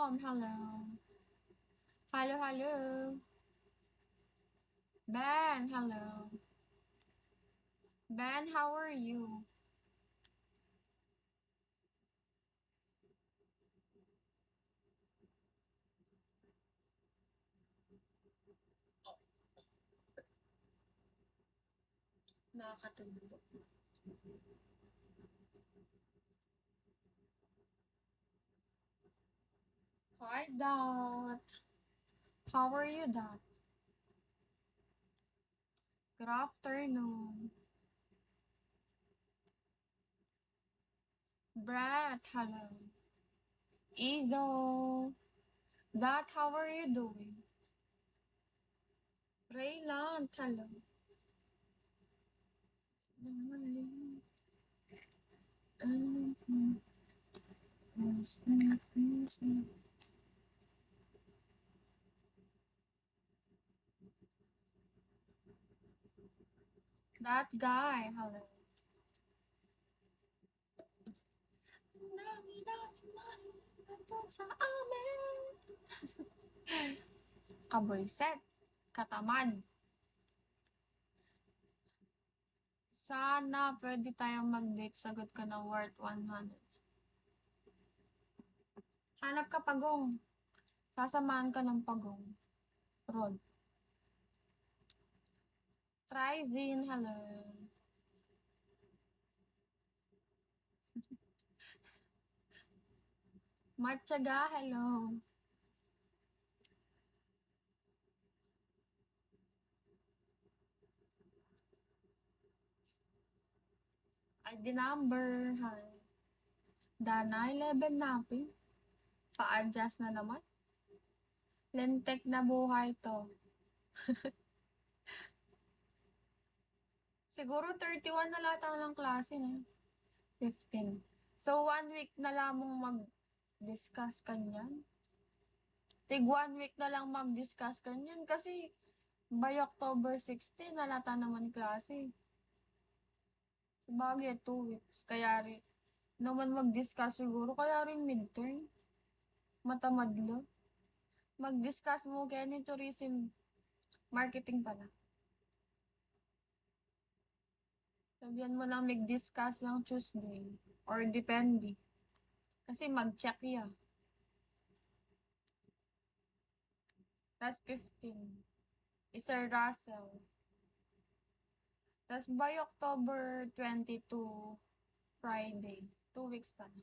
Hello. Hello, hello. Ben, hello. Ben, how are you? Nakakatulog. Hi, Dot. How are you, Dot? Good afternoon. Brett, hello. Izo. Dot, how are you doing? Raylan, hello. That guy, hello. Dami sa amin. Kaboyset. Katamad. Sana pwede tayong mag-date. Sagot ko na worth 100. Hanap ka pagong. Sasamahan ka ng pagong. Rod. Trizin, hello. Matyaga, hello. ID number, hi. Dana, 11 natin. Pa-adjust na naman. Lentek na buhay to. Siguro 31 na lahat ang klase na. 15. So, 1 week na lamang mag-discuss kanyan. Tig 1 week na lang mag-discuss kanyan kasi by October 16, nalata naman klase. Sabagay, 2 weeks. Kaya rin, naman mag-discuss siguro, kaya rin midterm. Matamadlo. Mag-discuss mo kaya ni tourism marketing pala. Sabihan mo lang mag-discuss ng Tuesday or depende. Kasi mag-check ya. Tas 15. Sir Russell. Tas by October 22, Friday. 2 weeks pa na.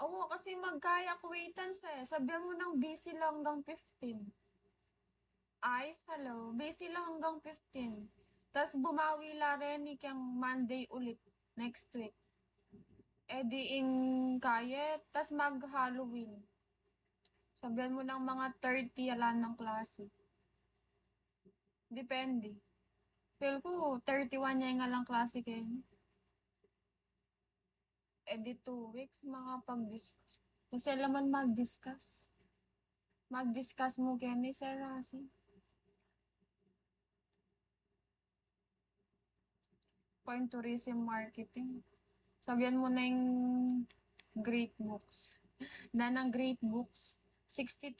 Oo, kasi magkaya acquaintance eh. Sabihan mo ng busy lang hanggang 15. Ice, hello. Busy lang hanggang 15. Tas bumawi la rin kang Monday ulit next week. E di ing kayet, tas mag-Halloween. Sabihan mo ng mga 30 alan ng klase. Depende. Feel ko 31 niya nga lang klase kayo. E di 2 weeks makapag-discuss. Kasi laman mag-discuss. Mag-discuss mo kayo ni Sir Rasi. Point tourism marketing. Sabihan mo na yung great books. Na ng great books. 62.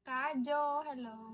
Kajo, hello.